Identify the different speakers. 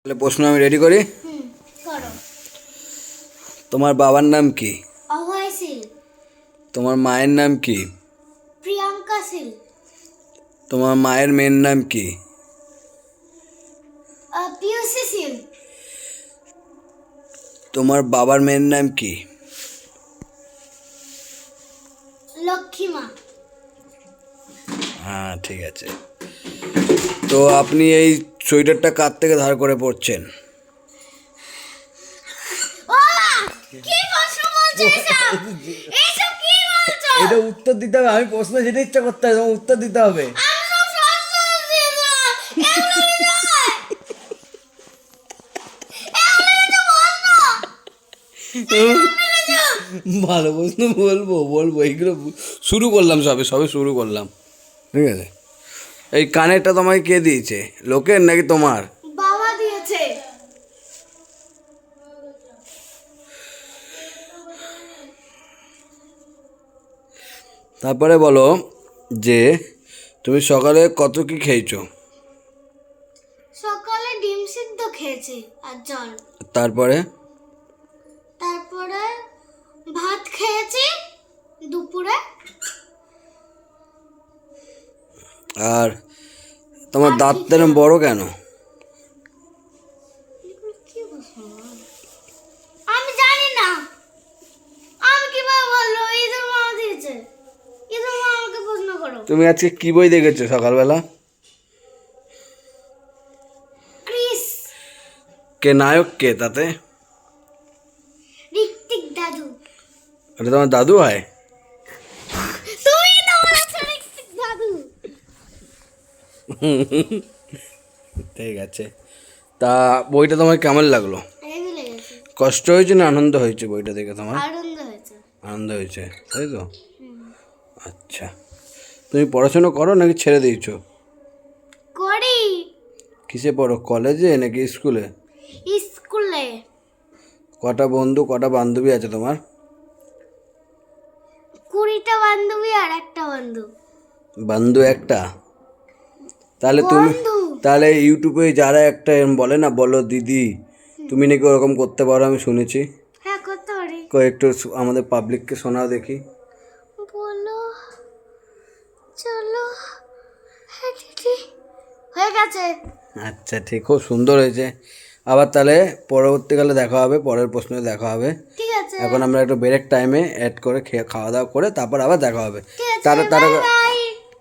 Speaker 1: তাহলে প্রশ্ন আমি রেডি করি।
Speaker 2: করো।
Speaker 1: তোমার বাবার নাম কি?
Speaker 2: অভয় শীল।
Speaker 1: তোমার মায়ের নাম কি?
Speaker 2: প্রিয়াঙ্কা শীল।
Speaker 1: তোমার মায়ের মেয়ের নাম কি?
Speaker 2: পিয়ুষী শীল।
Speaker 1: তোমার বাবার মেয়ের নাম কি?
Speaker 2: লক্ষ্মীমা।
Speaker 1: হ্যাঁ, ঠিক আছে। তো আপনি এই সোয়েটারটা কার থেকে ধার করে পড়ছেন?
Speaker 2: কি প্রশ্ন বলছো এসব? এসব কি বলছো?
Speaker 1: এটা উত্তর দিতে হবে। আমি প্রশ্ন যেটা ইচ্ছা করতে হবে তোমার উত্তর দিতে হবে।
Speaker 2: আমি সব সহজ সহজ দিয়েছিলাম। এগুলো নয়। এগুলো প্রশ্ন।
Speaker 1: ভালো প্রশ্ন বলবো এইগুলো শুরু করলাম, সবে শুরু করলাম। ঠিক আছে। এই কানেরটা তোমায় কে দিয়েছে? লোকের নাকি তোমার?
Speaker 2: বাবা দিয়েছে।
Speaker 1: তারপরে বলো যে তুমি সকালে কত কি খেয়েছো?
Speaker 2: সকালে ডিম সিদ্ধ খেয়েছি আর জল।
Speaker 1: তারপরে
Speaker 2: তারপরে ভাত খেয়েছি দুপুরে।
Speaker 1: আর তোমার
Speaker 2: আর কি
Speaker 1: দাঁতটা
Speaker 2: খেলাম?
Speaker 1: বড় কেন?
Speaker 2: এগুলো কি প্রশ্ন? আমি জানি না। আমি কিভাবে বলবো? ঈদের মামা দিয়েছে। ঈদের মামা আমাকে প্রশ্ন করো।
Speaker 1: তুমি আজকে কি বই দেখেছো সকালবেলা?
Speaker 2: ক্রিস।
Speaker 1: কে নায়ক কে তাতে?
Speaker 2: ঋত্বিক দাদু।
Speaker 1: এটা তোমার দাদু হয়?
Speaker 2: তুমি তো বলেছো ঋত্বিক দাদু।
Speaker 1: ঠিক আছে। তা বইটা তোমার কেমন লাগলো?
Speaker 2: হেভি লেগেছে।
Speaker 1: কষ্ট হয়েছে না আনন্দ হয়েছে বইটা দেখে তোমার?
Speaker 2: আনন্দ হয়েছে।
Speaker 1: আনন্দ হয়েছে, তাই তো? আচ্ছা, তুমি পড়াশোনা করো নাকি ছেড়ে দিয়েছো?
Speaker 2: করি।
Speaker 1: কিসে পড়ো, কলেজে নাকি স্কুলে?
Speaker 2: স্কুলে।
Speaker 1: কটা বন্ধু কটা বান্ধবী আছে তোমার?
Speaker 2: 20টা বান্ধবী আর একটা বন্ধু।
Speaker 1: বন্ধু একটা? তাহলে তুমি
Speaker 2: বন্ধু।
Speaker 1: তাহলে ইউটিউবে যারা একটা এরম বলে না, বলো দিদি তুমি নাকি ওরকম করতে পারো, আমি শুনেছি।
Speaker 2: হ্যাঁ, করতে পারি।
Speaker 1: একটু আমাদের পাবলিককে শোনাও দেখি।
Speaker 2: বলো, চলো, হ্যাঁ দিদি। হয়ে গেছে।
Speaker 1: আচ্ছা, ঠিক, খুব সুন্দর হয়েছে। আবার তাহলে পরবর্তীকালে দেখা হবে, পরের প্রশ্নে দেখা হবে।
Speaker 2: ঠিক আছে।
Speaker 1: এখন আমরা একটু ব্রেক টাইমে অ্যাড করে খাওয়া দাওয়া করে তারপর আবার দেখা হবে।
Speaker 2: ঠিক আছে,
Speaker 1: তারা
Speaker 2: বাই বাই।